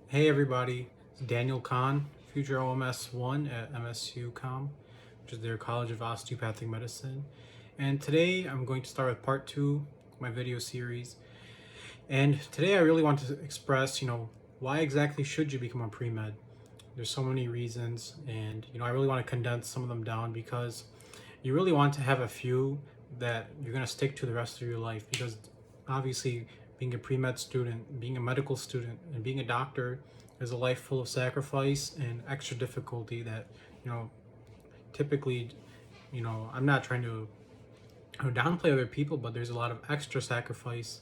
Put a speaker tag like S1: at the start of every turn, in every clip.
S1: Hey everybody, it's Daniel Kahn, future OMS1 at MSU which is their College of Osteopathic Medicine. And today I'm going to start with part two of my video series. And today I really want to express, why exactly should you become a pre-med? There's so many reasons, and I really want to condense some of them down because you really want to have a few that you're going to stick to the rest of your life, because obviously being a pre-med student, being a medical student, and being a doctor is a life full of sacrifice and extra difficulty that, you know, typically, I'm not trying to downplay other people, but there's a lot of extra sacrifice,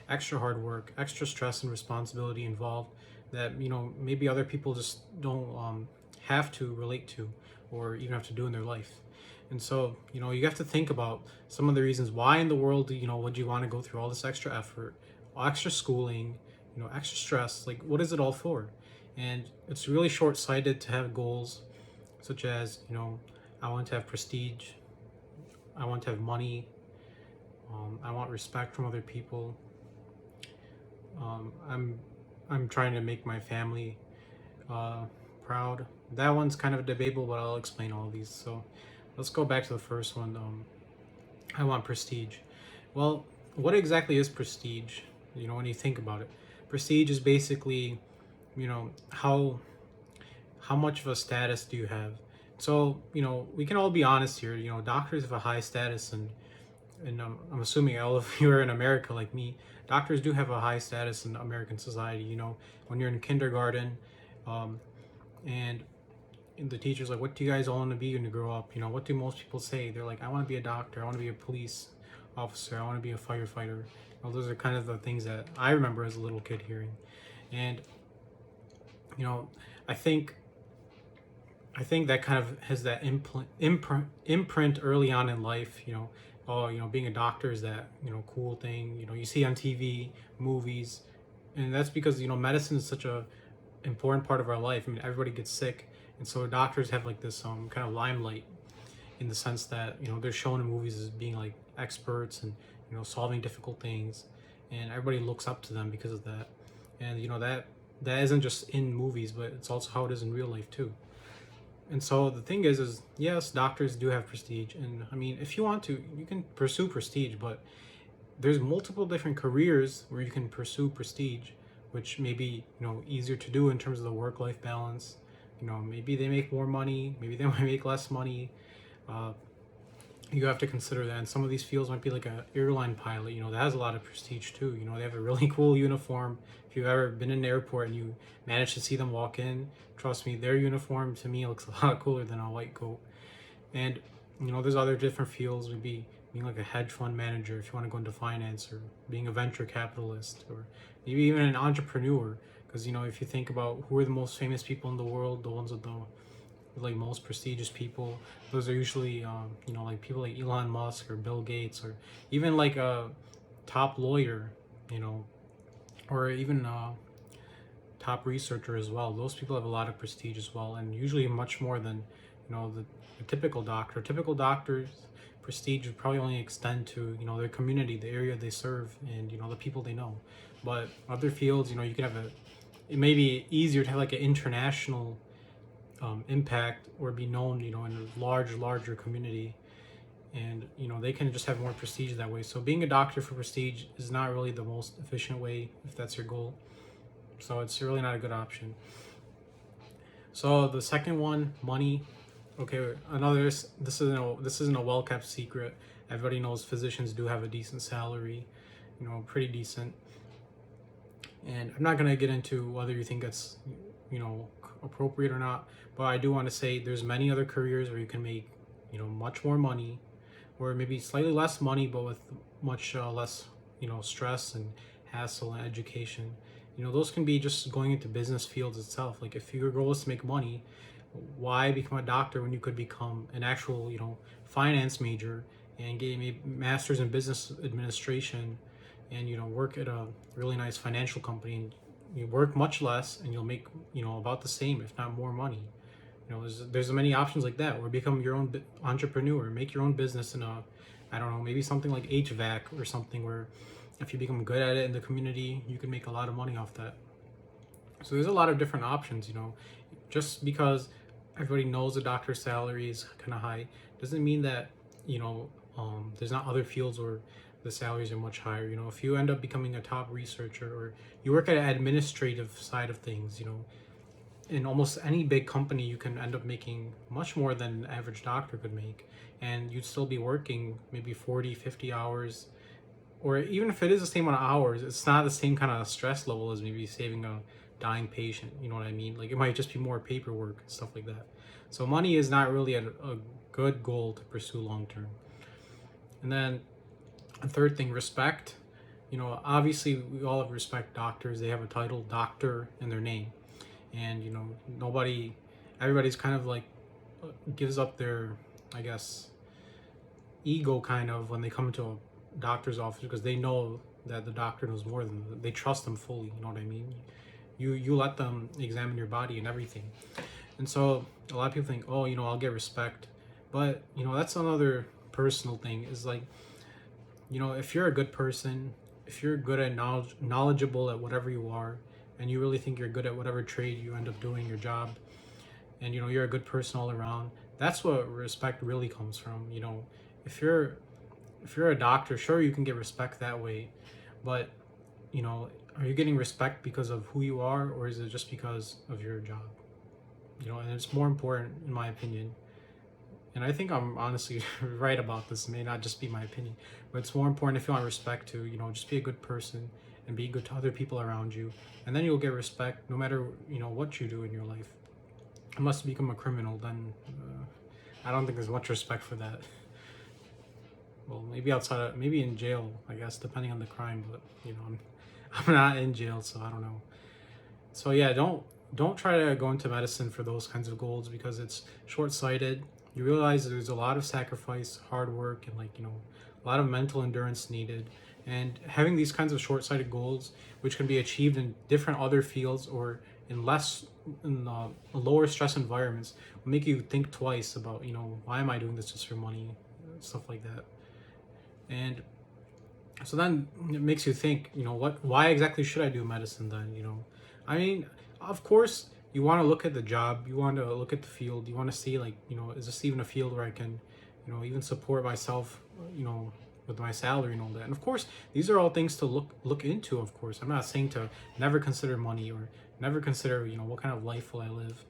S1: extra hard work, extra stress and responsibility involved that, maybe other people just don't have to relate to or even have to do in their life. And so, you have to think about some of the reasons why in the world, would you want to go through all this extra effort, extra schooling, extra stress? Like, what is it all for? And it's really short sighted to have goals such as, I want to have prestige, I want to have money, I want respect from other people. I'm trying to make my family uh, proud. That one's kind of debatable, but I'll explain all of these. So let's go back to the first one. I want prestige. Well, what exactly is prestige? When you think about it, prestige is basically, how much of a status do you have? So we can all be honest here. Doctors have a high status, and I'm assuming all of you are in America like me. Doctors do have a high status in American society. When you're in kindergarten, um, and the teacher's like, "What do you guys all want to be when you grow up?" What do most people say? They're like, "I want to be a doctor. I want to be a police officer. I want to be a firefighter." Those are kind of the things that I remember as a little kid hearing, and you know, I think that kind of has that imprint early on in life. Oh, being a doctor is that cool thing. You see on TV, movies, and that's because medicine is such a important part of our life. I mean, everybody gets sick, and so doctors have like this kind of limelight in the sense that they're shown in movies as being like experts and solving difficult things, and everybody looks up to them because of that. And that isn't just in movies, but it's also how it is in real life too. And so the thing is yes, doctors do have prestige, and I mean, if you want to, you can pursue prestige, but there's multiple different careers where you can pursue prestige, which may be easier to do in terms of the work-life balance. Maybe they make more money, maybe they might make less money. uh, you have to consider that. And some of these fields might be like a airline pilot, that has a lot of prestige too. They have a really cool uniform. If you've ever been in an airport and you manage to see them walk in, trust me, their uniform to me looks a lot cooler than a white coat. And there's other different fields, maybe being like a hedge fund manager if you want to go into finance, or being a venture capitalist, or maybe even an entrepreneur. Because if you think about who are the most famous people in the world, the ones with the like most prestigious people, those are usually like people like Elon Musk or Bill Gates, or even like a top lawyer, you know or even top researcher as well. Those people have a lot of prestige as well, and usually much more than the typical doctor. Typical doctors prestige would probably only extend to their community, the area they serve, and the people they know. But other fields, you can have it may be easier to have like an international impact, or be known in a larger community, and they can just have more prestige that way. So being a doctor for prestige is not really the most efficient way if that's your goal. So it's really not a good option. So the second one, money. Okay, another, this isn't a well kept secret. Everybody knows physicians do have a decent salary, pretty decent. And I'm not gonna get into whether you think that's appropriate or not, but I do want to say there's many other careers where you can make much more money, or maybe slightly less money, but with much less stress and hassle and education. Those can be just going into business fields itself. Like, if your goal is to make money, why become a doctor when you could become an actual finance major and get a master's in business administration, and work at a really nice financial company, and you work much less and you'll make about the same, if not more money. There's many options like that, or become your own entrepreneur, make your own business in a, I don't know, maybe something like HVAC or something, where if you become good at it in the community, you can make a lot of money off that. So there's a lot of different options, just because everybody knows the doctor's salary is kind of high doesn't mean that, there's not other fields where the salaries are much higher. If you end up becoming a top researcher, or you work at an administrative side of things, in almost any big company, you can end up making much more than an average doctor could make. And you'd still be working maybe 40, 50 hours, or even if it is the same amount of hours, it's not the same kind of stress level as maybe saving a dying patient. You know what I mean? Like, it might just be more paperwork and stuff like that. So money is not really a good goal to pursue long term. And then a third thing, respect. Obviously we all respect doctors. They have a title doctor in their name. And everybody's kind of like gives up their, I guess, ego kind of when they come into a doctor's office, because they know that the doctor knows more than them. They trust them fully. You know what I mean? You let them examine your body and everything. And so a lot of people think, oh, I'll get respect. But that's another personal thing, is like, if you're a good person, if you're good at knowledgeable at whatever you are, and you really think you're good at whatever trade you end up doing, your job, and you're a good person all around, that's what respect really comes from. If you're a doctor, sure, you can get respect that way, but are you getting respect because of who you are, or is it just because of your job? And it's more important, in my opinion, and I think I'm honestly right about this. It may not just be my opinion, but it's more important, if you want respect, to just be a good person and be good to other people around you, and then you'll get respect no matter what you do in your life. Unless you become a criminal, then I don't think there's much respect for that. Well, maybe maybe in jail, I guess, depending on the crime. But I'm not in jail, so I don't know. So yeah, don't try to go into medicine for those kinds of goals, because it's short-sighted. You realize there's a lot of sacrifice, hard work, and a lot of mental endurance needed. And having these kinds of short-sighted goals, which can be achieved in different other fields, or in lower stress environments, will make you think twice about why am I doing this just for money, stuff like that. And so then it makes you think, why exactly should I do medicine then? I mean, of course, you want to look at the job, you want to look at the field, you want to see, like, is this even a field where I can, even support myself, with my salary and all that. And of course, these are all things to look into. Of course, I'm not saying to never consider money, or never consider, what kind of life will I live.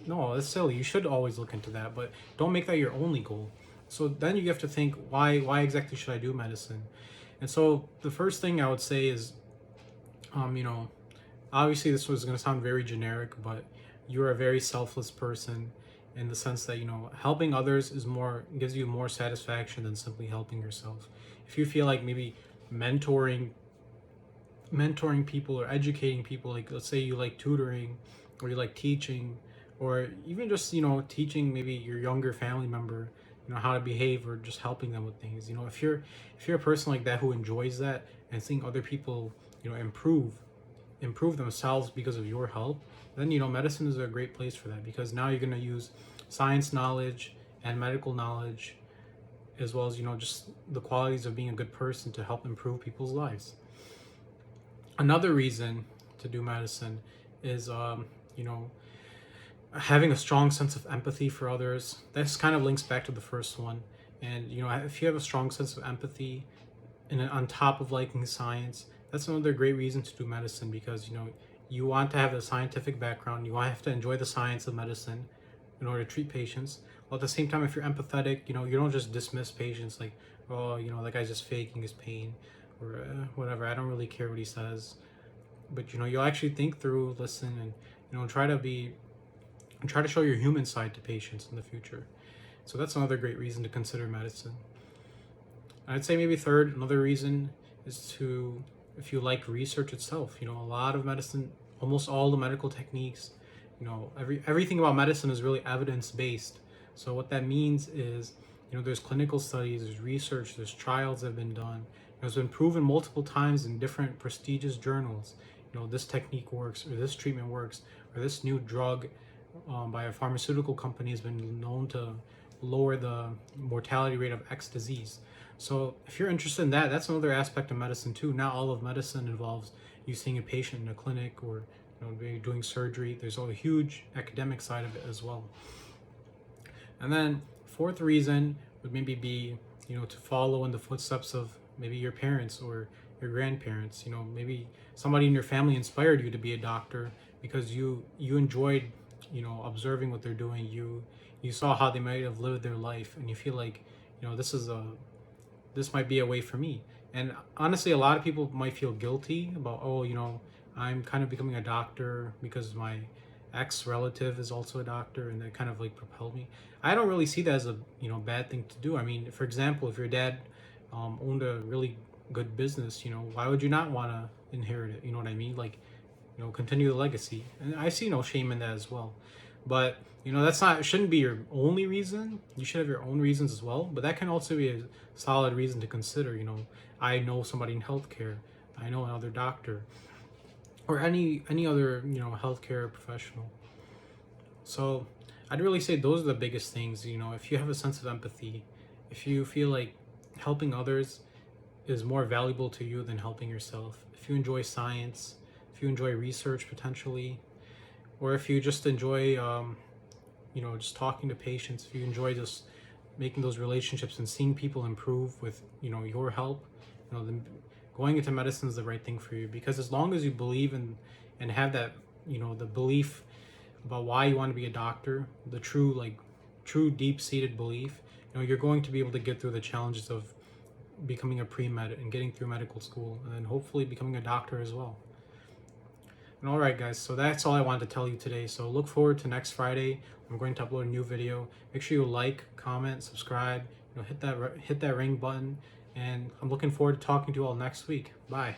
S1: No, that's silly. You should always look into that, but don't make that your only goal. So then you have to think, why exactly should I do medicine? And so the first thing I would say is, obviously this was going to sound very generic, but you're a very selfless person, in the sense that helping others gives you more satisfaction than simply helping yourself. If you feel like maybe mentoring people or educating people, like, let's say you like tutoring, or you like teaching, or even just teaching maybe your younger family member how to behave, or just helping them with things. If you're a person like that who enjoys that, and seeing other people improve themselves because of your help, then medicine is a great place for that, because now you're going to use science knowledge and medical knowledge, as well as just the qualities of being a good person, to help improve people's lives. Another reason to do medicine is having a strong sense of empathy for others. This kind of links back to the first one. And if you have a strong sense of empathy, and on top of liking science, that's another great reason to do medicine, because you want to have a scientific background. You have to enjoy the science of medicine in order to treat patients. While at the same time, if you're empathetic, you don't just dismiss patients like, oh, that guy's just faking his pain, or whatever. I don't really care what he says. But you'll actually think through, listen, and try to show your human side to patients in the future. So that's another great reason to consider medicine. I'd say maybe third, another reason is if you like research itself. A lot of medicine, almost all the medical techniques, everything about medicine is really evidence-based. So what that means is, there's clinical studies, there's research, there's trials that have been done. It's been proven multiple times in different prestigious journals. This technique works, or this treatment works, or this new drug by a pharmaceutical company has been known to lower the mortality rate of X disease. So if you're interested in that, that's another aspect of medicine too. Not all of medicine involves you seeing a patient in a clinic, or maybe doing surgery. There's a huge academic side of it as well. And then fourth reason would maybe be, to follow in the footsteps of maybe your parents or your grandparents. Maybe somebody in your family inspired you to be a doctor because you enjoyed, observing what they're doing. You saw how they might have lived their life, and you feel like, this might be a way for me. And honestly, a lot of people might feel guilty about, oh, I'm kind of becoming a doctor because my ex relative is also a doctor, and that kind of like propelled me. I don't really see that as a bad thing to do. I mean, for example, if your dad owned a really good business, why would you not want to inherit it? You know what I mean? Like, continue the legacy. And I see no shame in that as well. But that's not, shouldn't be your only reason. You should have your own reasons as well. But that can also be a solid reason to consider. I know somebody in healthcare. I know another doctor, or any other healthcare professional. So I'd really say those are the biggest things. If you have a sense of empathy, if you feel like helping others is more valuable to you than helping yourself, if you enjoy science, if you enjoy research potentially, or if you just enjoy just talking to patients, if you enjoy just making those relationships and seeing people improve with your help, then going into medicine is the right thing for you. Because as long as you believe in and have that the belief about why you want to be a doctor, the true deep-seated belief, you're going to be able to get through the challenges of becoming a pre-med and getting through medical school, and then hopefully becoming a doctor as well. And all right, guys, so that's all I wanted to tell you today. So look forward to next Friday. I'm going to upload a new video. Make sure you like, comment, subscribe, hit that ring button, and I'm looking forward to talking to you all next week. Bye.